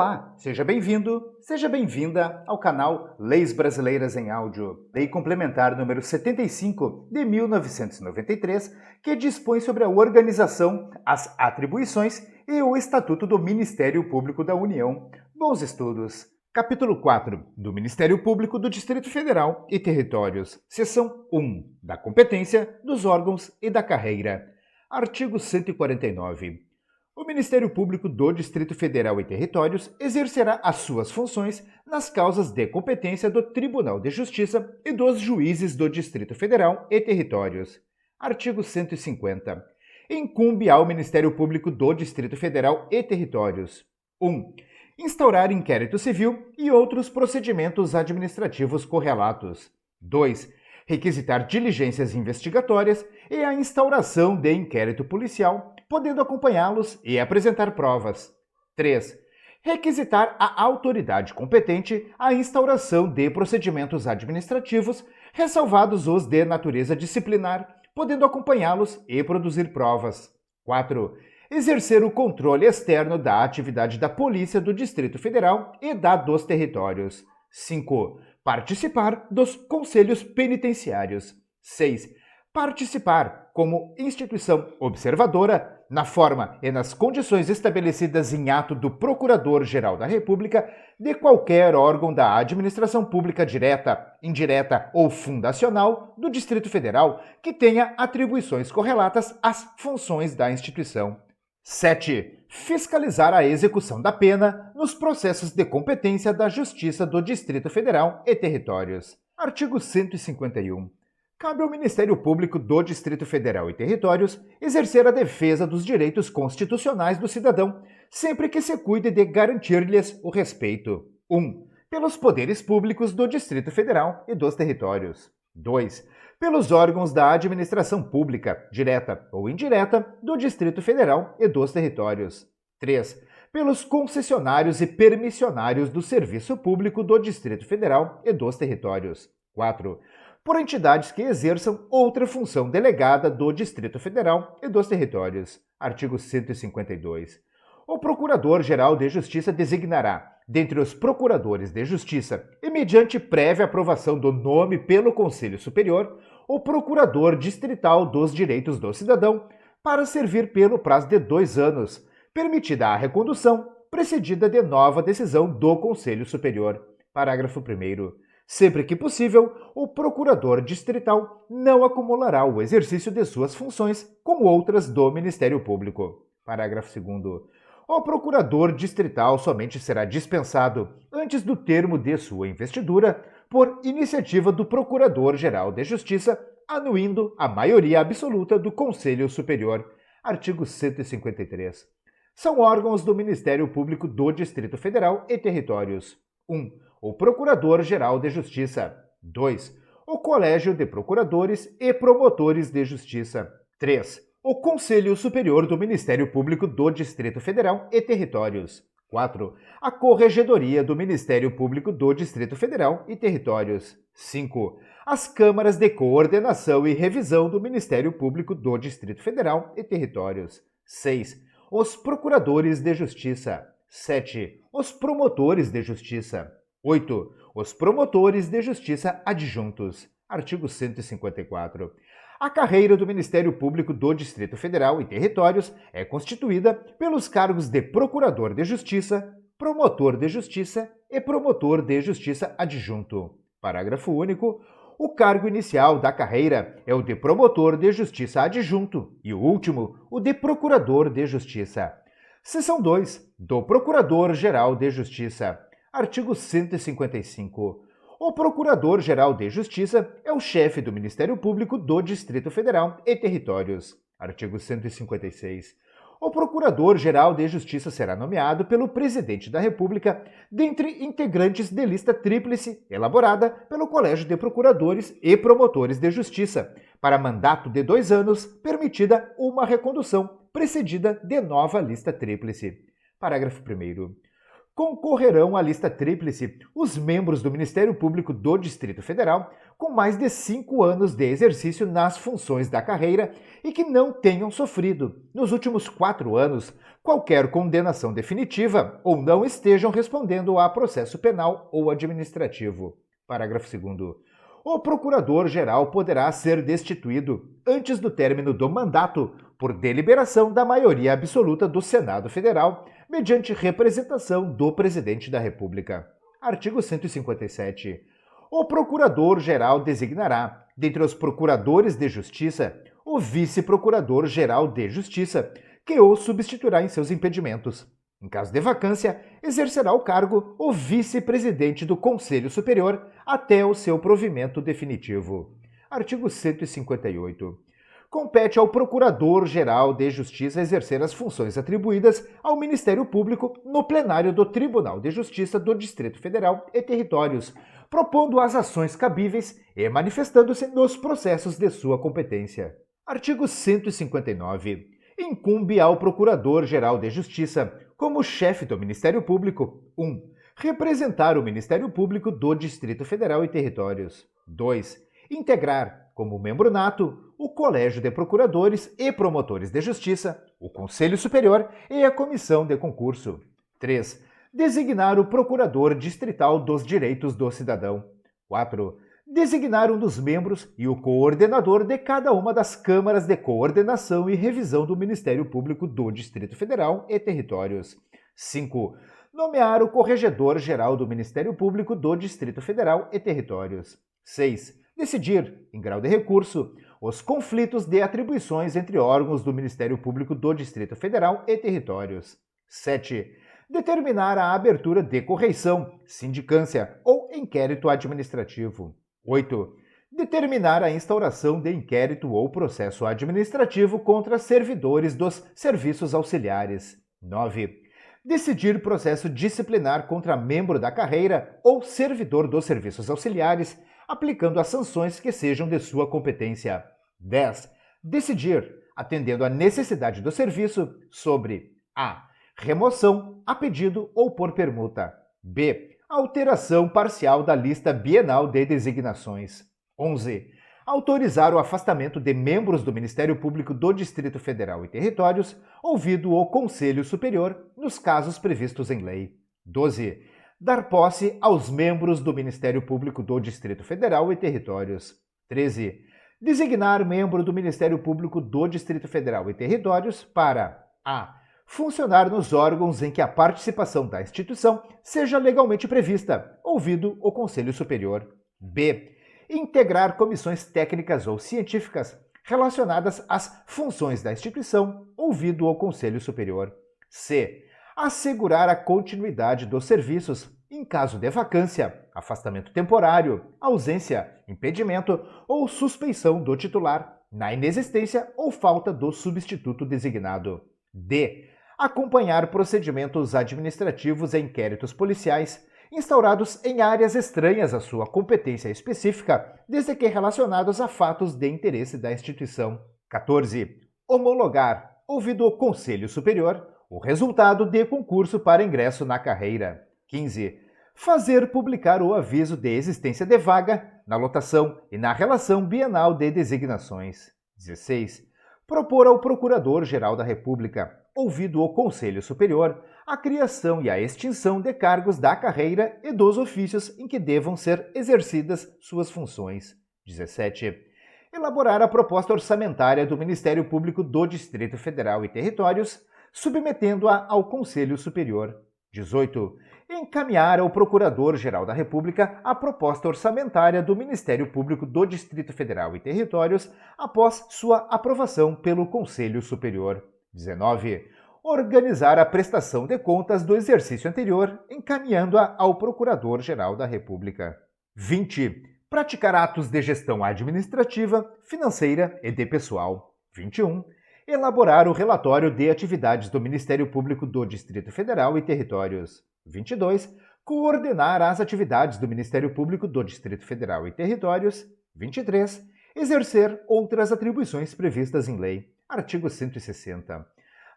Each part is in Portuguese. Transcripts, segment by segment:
Olá, seja bem-vindo, seja bem-vinda ao canal Leis Brasileiras em Áudio. Lei Complementar número 75 de 1993, que dispõe sobre a organização, as atribuições e o Estatuto do Ministério Público da União. Bons estudos! Capítulo 4 do Ministério Público do Distrito Federal e Territórios. Seção 1 da competência, dos órgãos e da carreira. Artigo 149. O Ministério Público do Distrito Federal e Territórios exercerá as suas funções nas causas de competência do Tribunal de Justiça e dos juízes do Distrito Federal e Territórios. Artigo 150. Incumbe ao Ministério Público do Distrito Federal e Territórios: 1. Instaurar inquérito civil e outros procedimentos administrativos correlatos. 2. Requisitar diligências investigatórias e a instauração de inquérito policial, podendo acompanhá-los e apresentar provas. 3. Requisitar à autoridade competente a instauração de procedimentos administrativos, ressalvados os de natureza disciplinar, podendo acompanhá-los e produzir provas. 4. Exercer o controle externo da atividade da Polícia do Distrito Federal e da dos Territórios. 5. Participar dos conselhos penitenciários. 6. Participar, como instituição observadora, na forma e nas condições estabelecidas em ato do Procurador-Geral da República, de qualquer órgão da administração pública direta, indireta ou fundacional do Distrito Federal que tenha atribuições correlatas às funções da instituição. 7. Fiscalizar a execução da pena nos processos de competência da Justiça do Distrito Federal e Territórios. Artigo 151. Cabe ao Ministério Público do Distrito Federal e Territórios exercer a defesa dos direitos constitucionais do cidadão, sempre que se cuide de garantir-lhes o respeito. 1. Pelos poderes públicos do Distrito Federal e dos Territórios. 2. Pelos órgãos da administração pública, direta ou indireta, do Distrito Federal e dos Territórios. 3. Pelos concessionários e permissionários do Serviço Público do Distrito Federal e dos Territórios. 4. Por entidades que exerçam outra função delegada do Distrito Federal e dos Territórios. Artigo 152. O Procurador-Geral de Justiça designará, dentre os procuradores de justiça e mediante prévia aprovação do nome pelo Conselho Superior, o Procurador Distrital dos Direitos do Cidadão, para servir pelo prazo de 2 anos, permitida a recondução, precedida de nova decisão do Conselho Superior. Parágrafo 1º. Sempre que possível, o Procurador Distrital não acumulará o exercício de suas funções com outras do Ministério Público. Parágrafo 2º. O Procurador Distrital somente será dispensado antes do termo de sua investidura por iniciativa do Procurador-Geral de Justiça, anuindo a maioria absoluta do Conselho Superior. Artigo 153. São órgãos do Ministério Público do Distrito Federal e Territórios: 1. O Procurador-Geral de Justiça. 2. O Colégio de Procuradores e Promotores de Justiça. 3. O Conselho Superior do Ministério Público do Distrito Federal e Territórios. 4. A Corregedoria do Ministério Público do Distrito Federal e Territórios. 5. As Câmaras de Coordenação e Revisão do Ministério Público do Distrito Federal e Territórios. 6. Os Procuradores de Justiça. 7. Os Promotores de Justiça. 8. Os Promotores de Justiça Adjuntos. Artigo 154. A carreira do Ministério Público do Distrito Federal e Territórios é constituída pelos cargos de Procurador de Justiça, Promotor de Justiça e Promotor de Justiça Adjunto. Parágrafo único. O cargo inicial da carreira é o de Promotor de Justiça Adjunto e o último, o de Procurador de Justiça. Seção 2. Do Procurador-Geral de Justiça. Artigo 155. O Procurador-Geral de Justiça é o chefe do Ministério Público do Distrito Federal e Territórios. Artigo 156. O Procurador-Geral de Justiça será nomeado pelo Presidente da República dentre integrantes de lista tríplice elaborada pelo Colégio de Procuradores e Promotores de Justiça, para mandato de 2 anos, permitida uma recondução, precedida de nova lista tríplice. Parágrafo 1º. Concorrerão à lista tríplice os membros do Ministério Público do Distrito Federal com mais de 5 anos de exercício nas funções da carreira e que não tenham sofrido, nos últimos 4 anos, qualquer condenação definitiva ou não estejam respondendo a processo penal ou administrativo. Parágrafo 2º. O procurador-geral poderá ser destituído antes do término do mandato por deliberação da maioria absoluta do Senado Federal, mediante representação do Presidente da República. Artigo 157. O procurador-geral designará, dentre os procuradores de justiça, o vice-procurador-geral de justiça, que o substituirá em seus impedimentos. Em caso de vacância, exercerá o cargo o vice-presidente do Conselho Superior até o seu provimento definitivo. Artigo 158. Compete ao Procurador-Geral de Justiça exercer as funções atribuídas ao Ministério Público no plenário do Tribunal de Justiça do Distrito Federal e Territórios, propondo as ações cabíveis e manifestando-se nos processos de sua competência. Artigo 159. Incumbe ao Procurador-Geral de Justiça, como chefe do Ministério Público, 1. Representar o Ministério Público do Distrito Federal e Territórios. 2. Integrar, como membro nato, o Colégio de Procuradores e Promotores de Justiça, o Conselho Superior e a Comissão de Concurso. 3. Designar o Procurador Distrital dos Direitos do Cidadão. 4. Designar um dos membros e o coordenador de cada uma das câmaras de coordenação e revisão do Ministério Público do Distrito Federal e Territórios. 5. Nomear o Corregedor-Geral do Ministério Público do Distrito Federal e Territórios. 6. Decidir, em grau de recurso, os conflitos de atribuições entre órgãos do Ministério Público do Distrito Federal e Territórios. 7. Determinar a abertura de correição, sindicância ou inquérito administrativo. 8. Determinar a instauração de inquérito ou processo administrativo contra servidores dos serviços auxiliares. 9. Decidir processo disciplinar contra membro da carreira ou servidor dos serviços auxiliares, aplicando as sanções que sejam de sua competência. 10. Decidir, atendendo à necessidade do serviço, sobre a. Remoção, a pedido ou por permuta. B. Alteração parcial da lista bienal de designações. 11. Autorizar o afastamento de membros do Ministério Público do Distrito Federal e Territórios, ouvido o Conselho Superior, nos casos previstos em lei. 12. Dar posse aos membros do Ministério Público do Distrito Federal e Territórios. 13. Designar membro do Ministério Público do Distrito Federal e Territórios para a. Funcionar nos órgãos em que a participação da instituição seja legalmente prevista, ouvido o Conselho Superior. B. Integrar comissões técnicas ou científicas relacionadas às funções da instituição, ouvido o Conselho Superior. C. Assegurar a continuidade dos serviços em caso de vacância, afastamento temporário, ausência, impedimento ou suspeição do titular, na inexistência ou falta do substituto designado. D. Acompanhar procedimentos administrativos e inquéritos policiais instaurados em áreas estranhas à sua competência específica, desde que relacionados a fatos de interesse da instituição. 14. Homologar, ouvido o Conselho Superior, o resultado de concurso para ingresso na carreira. 15. Fazer publicar o aviso de existência de vaga na lotação e na relação bienal de designações. 16. Propor ao Procurador-Geral da República, ouvido o Conselho Superior, a criação e a extinção de cargos da carreira e dos ofícios em que devam ser exercidas suas funções. 17. Elaborar a proposta orçamentária do Ministério Público do Distrito Federal e Territórios, submetendo-a ao Conselho Superior. 18. Encaminhar ao Procurador-Geral da República a proposta orçamentária do Ministério Público do Distrito Federal e Territórios após sua aprovação pelo Conselho Superior. 19. Organizar a prestação de contas do exercício anterior, encaminhando-a ao Procurador-Geral da República. 20. Praticar atos de gestão administrativa, financeira e de pessoal. 21. Elaborar o relatório de atividades do Ministério Público do Distrito Federal e Territórios. 22. Coordenar as atividades do Ministério Público do Distrito Federal e Territórios. 23. Exercer outras atribuições previstas em lei. Artigo 160.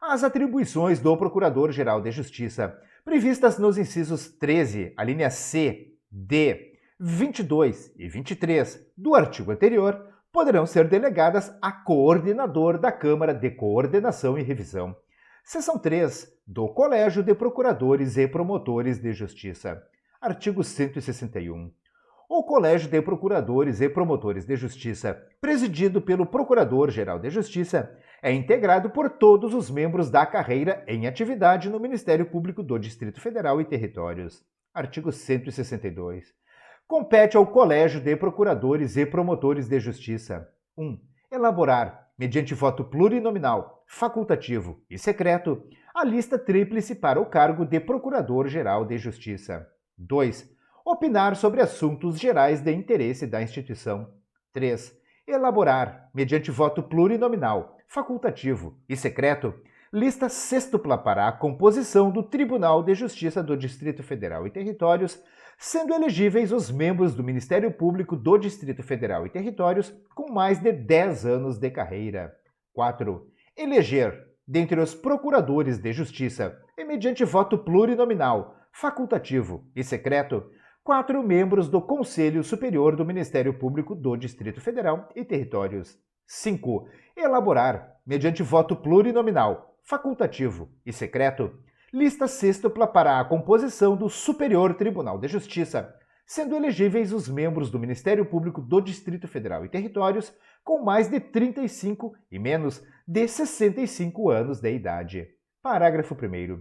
as atribuições do Procurador-Geral de Justiça, previstas nos incisos 13, a linha C, D, 22 e 23 do artigo anterior, poderão ser delegadas a coordenador da Câmara de Coordenação e Revisão. Seção 3 do Colégio de Procuradores e Promotores de Justiça. Artigo 161. O Colégio de Procuradores e Promotores de Justiça, presidido pelo Procurador-Geral de Justiça, é integrado por todos os membros da carreira em atividade no Ministério Público do Distrito Federal e Territórios. Artigo 162. Compete ao Colégio de Procuradores e Promotores de Justiça: 1. Elaborar, mediante voto plurinominal, facultativo e secreto, a lista tríplice para o cargo de Procurador-Geral de Justiça. 2. Opinar sobre assuntos gerais de interesse da instituição. 3. Elaborar, mediante voto plurinominal, facultativo e secreto, lista sêxtupla para a composição do Tribunal de Justiça do Distrito Federal e Territórios, sendo elegíveis os membros do Ministério Público do Distrito Federal e Territórios com mais de 10 anos de carreira. 4. Eleger, dentre os procuradores de justiça, e mediante voto plurinominal, facultativo e secreto, 4 membros do Conselho Superior do Ministério Público do Distrito Federal e Territórios. 5. Elaborar, mediante voto plurinominal, facultativo e secreto, lista sêxtupla para a composição do Superior Tribunal de Justiça, sendo elegíveis os membros do Ministério Público do Distrito Federal e Territórios com mais de 35 e menos de 65 anos de idade. Parágrafo 1º.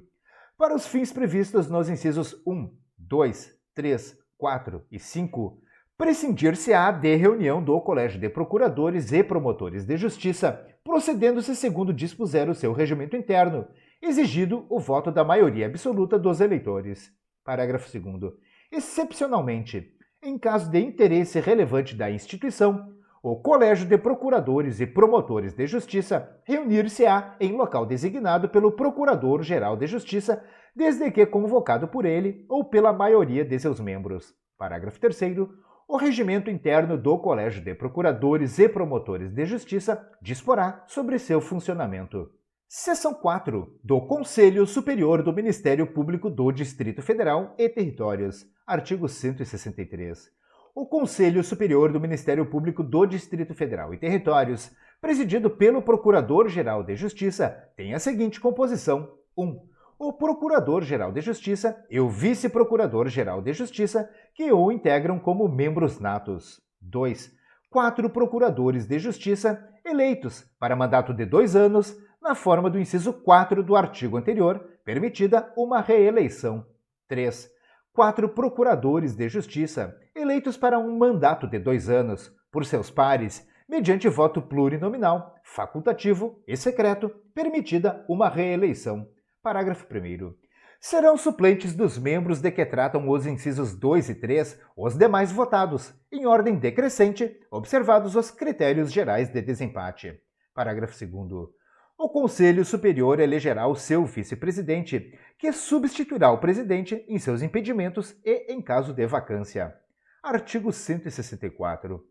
Para os fins previstos nos incisos 1, 2, 3, 4 e 5, prescindir-se-á de reunião do Colégio de Procuradores e Promotores de Justiça, procedendo-se segundo dispuser o seu regimento interno, exigido o voto da maioria absoluta dos eleitores. Parágrafo 2º. Excepcionalmente, em caso de interesse relevante da instituição, o Colégio de Procuradores e Promotores de Justiça reunir-se-á em local designado pelo Procurador-Geral de Justiça, desde que convocado por ele ou pela maioria de seus membros. Parágrafo 3º. O regimento interno do Colégio de Procuradores e Promotores de Justiça disporá sobre seu funcionamento. Seção 4 do Conselho Superior do Ministério Público do Distrito Federal e Territórios. Artigo 163. O Conselho Superior do Ministério Público do Distrito Federal e Territórios, presidido pelo Procurador-Geral de Justiça, tem a seguinte composição: 1. O Procurador-Geral de Justiça e o Vice-Procurador-Geral de Justiça, que o integram como membros natos. 2. 4 Procuradores de Justiça, eleitos para mandato de 2 anos, na forma do inciso 4 do artigo anterior, permitida uma reeleição. 3. 4 Procuradores de Justiça, eleitos para um mandato de 2 anos, por seus pares, mediante voto plurinominal, facultativo e secreto, permitida uma reeleição. Parágrafo 1º. Serão suplentes dos membros de que tratam os incisos 2 e 3 os demais votados, em ordem decrescente, observados os critérios gerais de desempate. Parágrafo 2º. O Conselho Superior elegerá o seu vice-presidente, que substituirá o presidente em seus impedimentos e em caso de vacância. Artigo 164.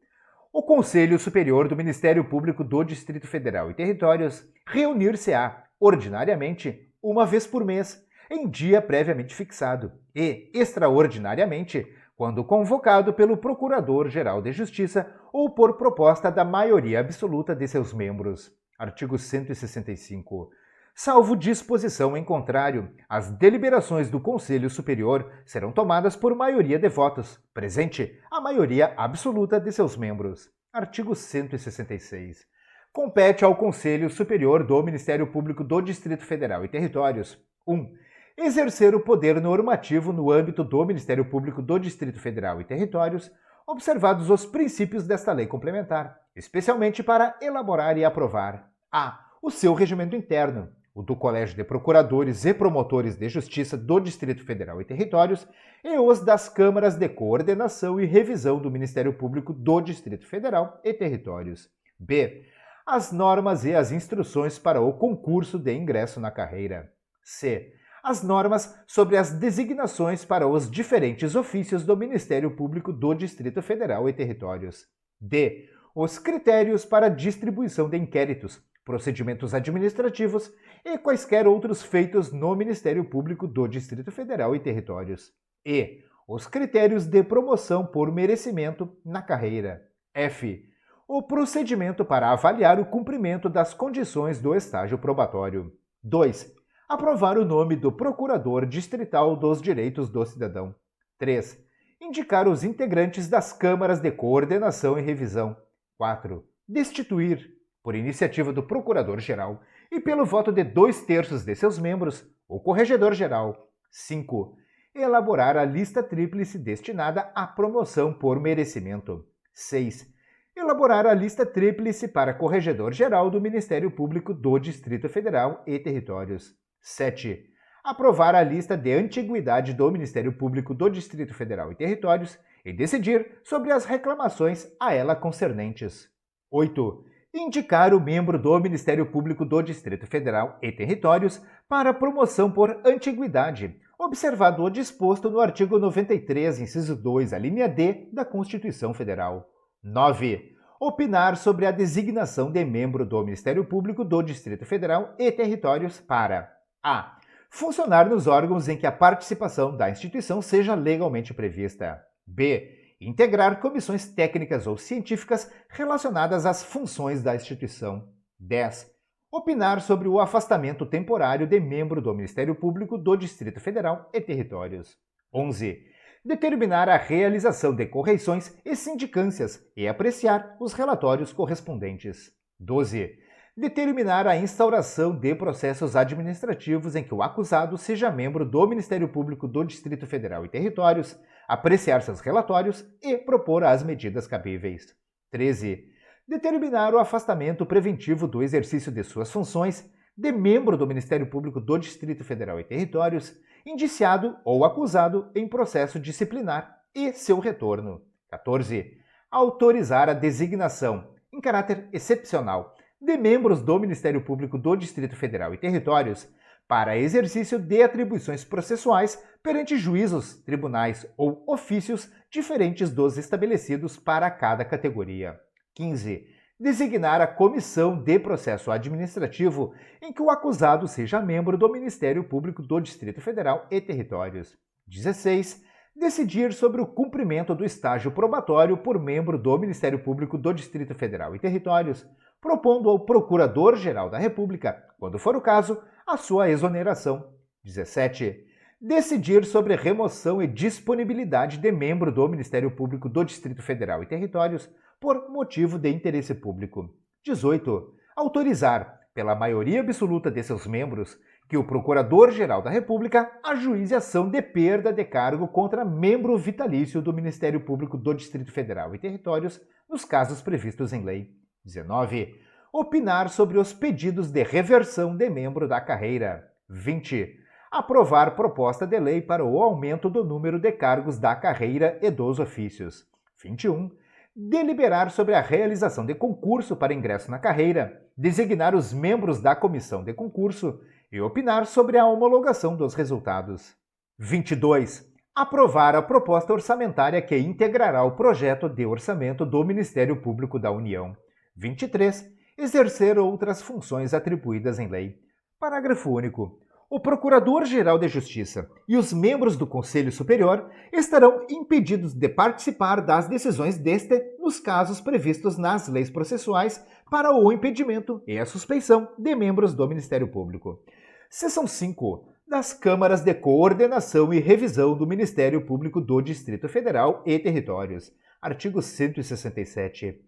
O Conselho Superior do Ministério Público do Distrito Federal e Territórios reunir-se-á, ordinariamente, uma vez por mês, em dia previamente fixado, e, extraordinariamente, quando convocado pelo Procurador-Geral de Justiça ou por proposta da maioria absoluta de seus membros. Artigo 165. Salvo disposição em contrário, as deliberações do Conselho Superior serão tomadas por maioria de votos, presente a maioria absoluta de seus membros. Artigo 166. Compete ao Conselho Superior do Ministério Público do Distrito Federal e Territórios: 1. Exercer o poder normativo no âmbito do Ministério Público do Distrito Federal e Territórios, observados os princípios desta lei complementar, especialmente para elaborar e aprovar: a. O seu regimento interno, o do Colégio de Procuradores e Promotores de Justiça do Distrito Federal e Territórios e os das Câmaras de Coordenação e Revisão do Ministério Público do Distrito Federal e Territórios. B. As normas e as instruções para o concurso de ingresso na carreira. C. As normas sobre as designações para os diferentes ofícios do Ministério Público do Distrito Federal e Territórios. D. Os critérios para distribuição de inquéritos, procedimentos administrativos e quaisquer outros feitos no Ministério Público do Distrito Federal e Territórios. E os critérios de promoção por merecimento na carreira. F. O procedimento para avaliar o cumprimento das condições do estágio probatório. 2. Aprovar o nome do Procurador Distrital dos Direitos do Cidadão. 3. Indicar os integrantes das câmaras de coordenação e revisão. 4. Destituir, por iniciativa do Procurador-Geral e pelo voto de 2/3 de seus membros, o Corregedor-Geral. 5. Elaborar a lista tríplice destinada à promoção por merecimento. 6. Elaborar a lista tríplice para Corregedor-Geral do Ministério Público do Distrito Federal e Territórios. 7. Aprovar a lista de antiguidade do Ministério Público do Distrito Federal e Territórios e decidir sobre as reclamações a ela concernentes. 8. Indicar o membro do Ministério Público do Distrito Federal e Territórios para promoção por antiguidade, observado o disposto no artigo 93, inciso 2, a linha D da Constituição Federal. 9. Opinar sobre a designação de membro do Ministério Público do Distrito Federal e Territórios para a. Funcionar nos órgãos em que a participação da instituição seja legalmente prevista. B. Integrar comissões técnicas ou científicas relacionadas às funções da instituição. 10. Opinar sobre o afastamento temporário de membro do Ministério Público do Distrito Federal e Territórios. 11. Determinar a realização de correições e sindicâncias e apreciar os relatórios correspondentes. 12. Determinar a instauração de processos administrativos em que o acusado seja membro do Ministério Público do Distrito Federal e Territórios, apreciar seus relatórios e propor as medidas cabíveis. 13. Determinar o afastamento preventivo do exercício de suas funções de membro do Ministério Público do Distrito Federal e Territórios, indiciado ou acusado em processo disciplinar e seu retorno. 14. Autorizar a designação, em caráter excepcional, de membros do Ministério Público do Distrito Federal e Territórios para exercício de atribuições processuais perante juízos, tribunais ou ofícios diferentes dos estabelecidos para cada categoria. 15. Designar a comissão de processo administrativo em que o acusado seja membro do Ministério Público do Distrito Federal e Territórios. 16. Decidir sobre o cumprimento do estágio probatório por membro do Ministério Público do Distrito Federal e Territórios, propondo ao Procurador-Geral da República, quando for o caso, a sua exoneração. 17. Decidir sobre remoção e disponibilidade de membro do Ministério Público do Distrito Federal e Territórios por motivo de interesse público. 18. Autorizar, pela maioria absoluta de seus membros, que o Procurador-Geral da República ajuize ação de perda de cargo contra membro vitalício do Ministério Público do Distrito Federal e Territórios, nos casos previstos em lei. 19. Opinar sobre os pedidos de reversão de membro da carreira. 20. Aprovar proposta de lei para o aumento do número de cargos da carreira e dos ofícios. 21. Deliberar sobre a realização de concurso para ingresso na carreira, designar os membros da comissão de concurso e opinar sobre a homologação dos resultados. 22. Aprovar a proposta orçamentária que integrará o projeto de orçamento do Ministério Público da União. 23. Exercer outras funções atribuídas em lei. Parágrafo único. O Procurador-Geral de Justiça e os membros do Conselho Superior estarão impedidos de participar das decisões deste nos casos previstos nas leis processuais para o impedimento e a suspeição de membros do Ministério Público. Seção 5. Das Câmaras de Coordenação e Revisão do Ministério Público do Distrito Federal e Territórios. Artigo 167.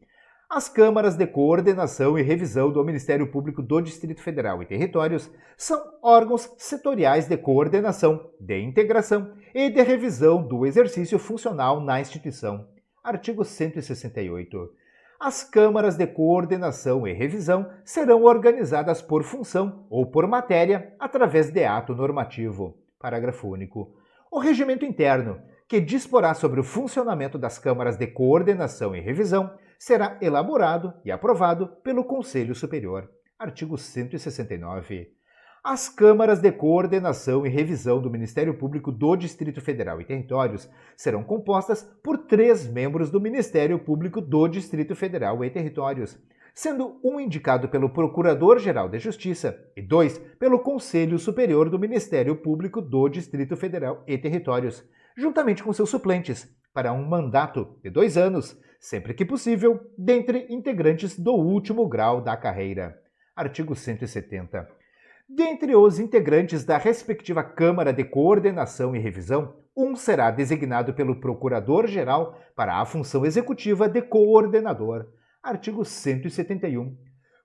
As câmaras de coordenação e revisão do Ministério Público do Distrito Federal e Territórios são órgãos setoriais de coordenação, de integração e de revisão do exercício funcional na instituição. Artigo 168. As câmaras de coordenação e revisão serão organizadas por função ou por matéria através de ato normativo. Parágrafo único. O regimento interno, que disporá sobre o funcionamento das câmaras de coordenação e revisão, será elaborado e aprovado pelo Conselho Superior. Artigo 169. As câmaras de coordenação e revisão do Ministério Público do Distrito Federal e Territórios serão compostas por 3 membros do Ministério Público do Distrito Federal e Territórios, sendo um indicado pelo Procurador-Geral de Justiça e 2 pelo Conselho Superior do Ministério Público do Distrito Federal e Territórios, juntamente com seus suplentes, para um mandato de 2 anos, sempre que possível, dentre integrantes do último grau da carreira. Artigo 170. Dentre os integrantes da respectiva Câmara de Coordenação e Revisão, um será designado pelo Procurador-Geral para a função executiva de coordenador. Artigo 171.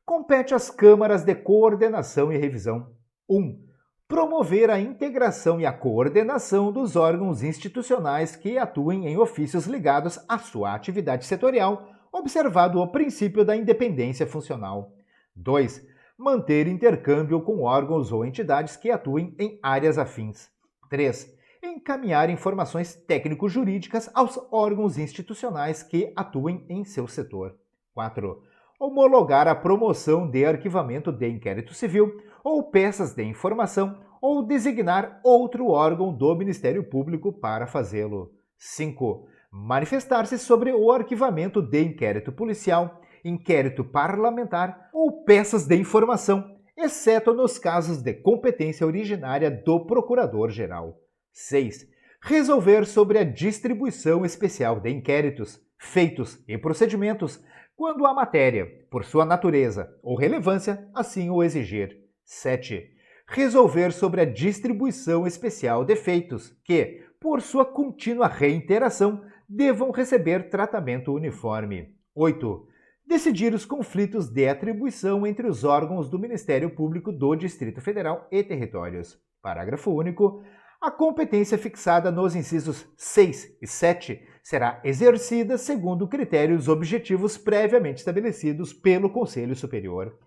Compete às câmaras de coordenação e revisão: 1. Promover a integração e a coordenação dos órgãos institucionais que atuem em ofícios ligados à sua atividade setorial, observado o princípio da independência funcional. 2. Manter intercâmbio com órgãos ou entidades que atuem em áreas afins. 3. Encaminhar informações técnico-jurídicas aos órgãos institucionais que atuem em seu setor. 4. Homologar a promoção de arquivamento de inquérito civil ou peças de informação ou designar outro órgão do Ministério Público para fazê-lo. 5. Manifestar-se sobre o arquivamento de inquérito policial, inquérito parlamentar ou peças de informação, exceto nos casos de competência originária do Procurador-Geral. 6. Resolver sobre a distribuição especial de inquéritos, feitos e procedimentos, quando a matéria, por sua natureza ou relevância, assim o exigir. 7. Resolver sobre a distribuição especial de feitos que, por sua contínua reiteração, devam receber tratamento uniforme. 8. Decidir os conflitos de atribuição entre os órgãos do Ministério Público do Distrito Federal e Territórios. Parágrafo único. A competência fixada nos incisos 6 e 7 será exercida segundo critérios objetivos previamente estabelecidos pelo Conselho Superior.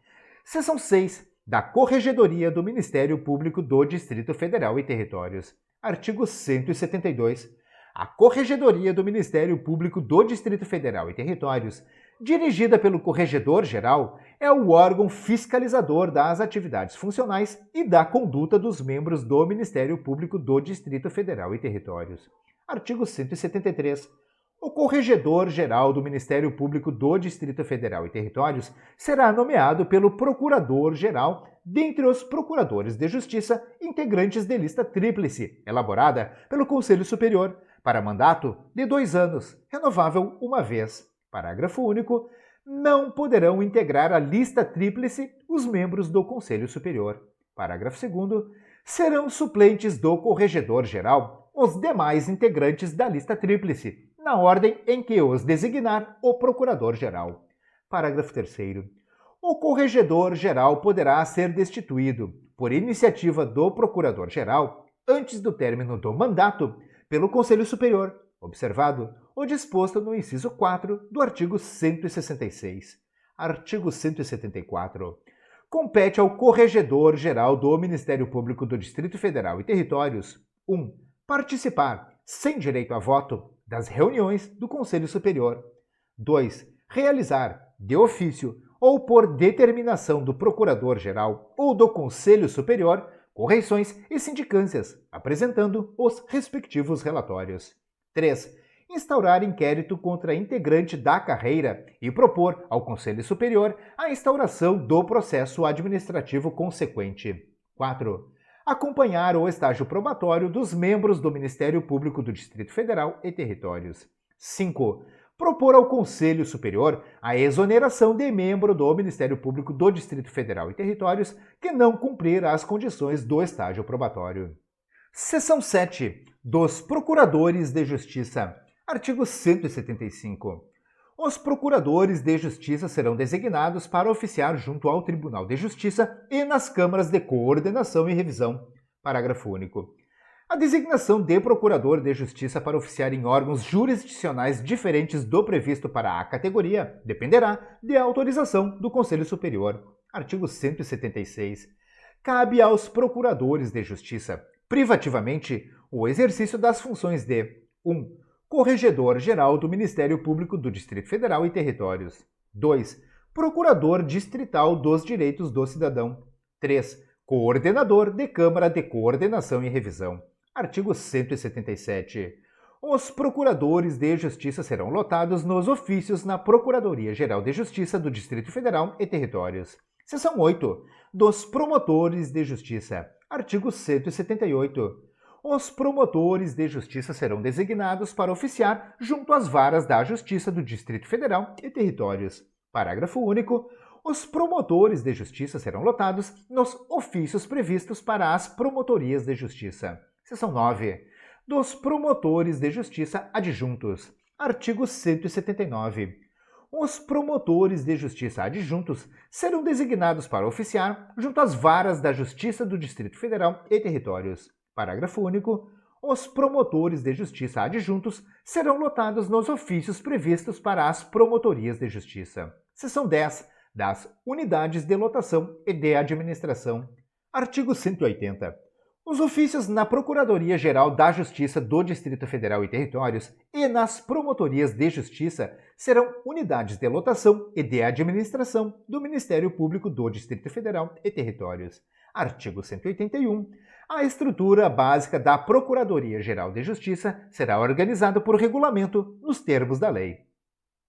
Seção 6 da Corregedoria do Ministério Público do Distrito Federal e Territórios. Artigo 172. A Corregedoria do Ministério Público do Distrito Federal e Territórios, dirigida pelo Corregedor-Geral, é o órgão fiscalizador das atividades funcionais e da conduta dos membros do Ministério Público do Distrito Federal e Territórios. Artigo 173. O Corregedor-Geral do Ministério Público do Distrito Federal e Territórios será nomeado pelo Procurador-Geral dentre os Procuradores de Justiça integrantes de lista tríplice, elaborada pelo Conselho Superior, para mandato de 2 anos, renovável uma vez. Parágrafo único. Não poderão integrar a lista tríplice os membros do Conselho Superior. Parágrafo 2º. Serão suplentes do Corregedor-Geral os demais integrantes da lista tríplice, na ordem em que os designar o Procurador-Geral. Parágrafo 3º. O Corregedor-Geral poderá ser destituído, por iniciativa do Procurador-Geral, antes do término do mandato, pelo Conselho Superior, observado o disposto no inciso 4 do artigo 166. Artigo 174. Compete ao Corregedor-Geral do Ministério Público do Distrito Federal e Territórios: 1. Participar, sem direito a voto, das reuniões do Conselho Superior. 2. Realizar, de ofício ou por determinação do Procurador-Geral ou do Conselho Superior, correições e sindicâncias, apresentando os respectivos relatórios. 3. Instaurar inquérito contra integrante da carreira e propor ao Conselho Superior a instauração do processo administrativo consequente. 4. Acompanhar o estágio probatório dos membros do Ministério Público do Distrito Federal e Territórios. 5. Propor ao Conselho Superior a exoneração de membro do Ministério Público do Distrito Federal e Territórios que não cumprir as condições do estágio probatório. Seção 7. Dos Procuradores de Justiça. Artigo 175. Os Procuradores de Justiça serão designados para oficiar junto ao Tribunal de Justiça e nas câmaras de coordenação e revisão. Parágrafo único. A designação de Procurador de Justiça para oficiar em órgãos jurisdicionais diferentes do previsto para a categoria dependerá de autorização do Conselho Superior. Artigo 176. Cabe aos Procuradores de Justiça, privativamente, o exercício das funções de 1. Corregedor-Geral do Ministério Público do Distrito Federal e Territórios. 2. Procurador Distrital dos Direitos do Cidadão. 3. Coordenador de Câmara de Coordenação e Revisão. Artigo 177. Os procuradores de justiça serão lotados nos ofícios na Procuradoria-Geral de Justiça do Distrito Federal e Territórios. Seção 8. Dos promotores de justiça. Artigo 178. Os promotores de justiça serão designados para oficiar junto às varas da Justiça do Distrito Federal e Territórios. Parágrafo único. Os promotores de justiça serão lotados nos ofícios previstos para as promotorias de justiça. Seção 9. Dos promotores de justiça adjuntos. Artigo 179. Os promotores de justiça adjuntos serão designados para oficiar junto às varas da Justiça do Distrito Federal e Territórios. Parágrafo único. Os promotores de justiça adjuntos serão lotados nos ofícios previstos para as promotorias de justiça. Seção 10. Das unidades de lotação e de administração. Artigo 180. Os ofícios na Procuradoria-Geral da Justiça do Distrito Federal e Territórios e nas Promotorias de Justiça serão unidades de lotação e de administração do Ministério Público do Distrito Federal e Territórios. Artigo 181. A estrutura básica da Procuradoria-Geral de Justiça será organizada por regulamento nos termos da lei.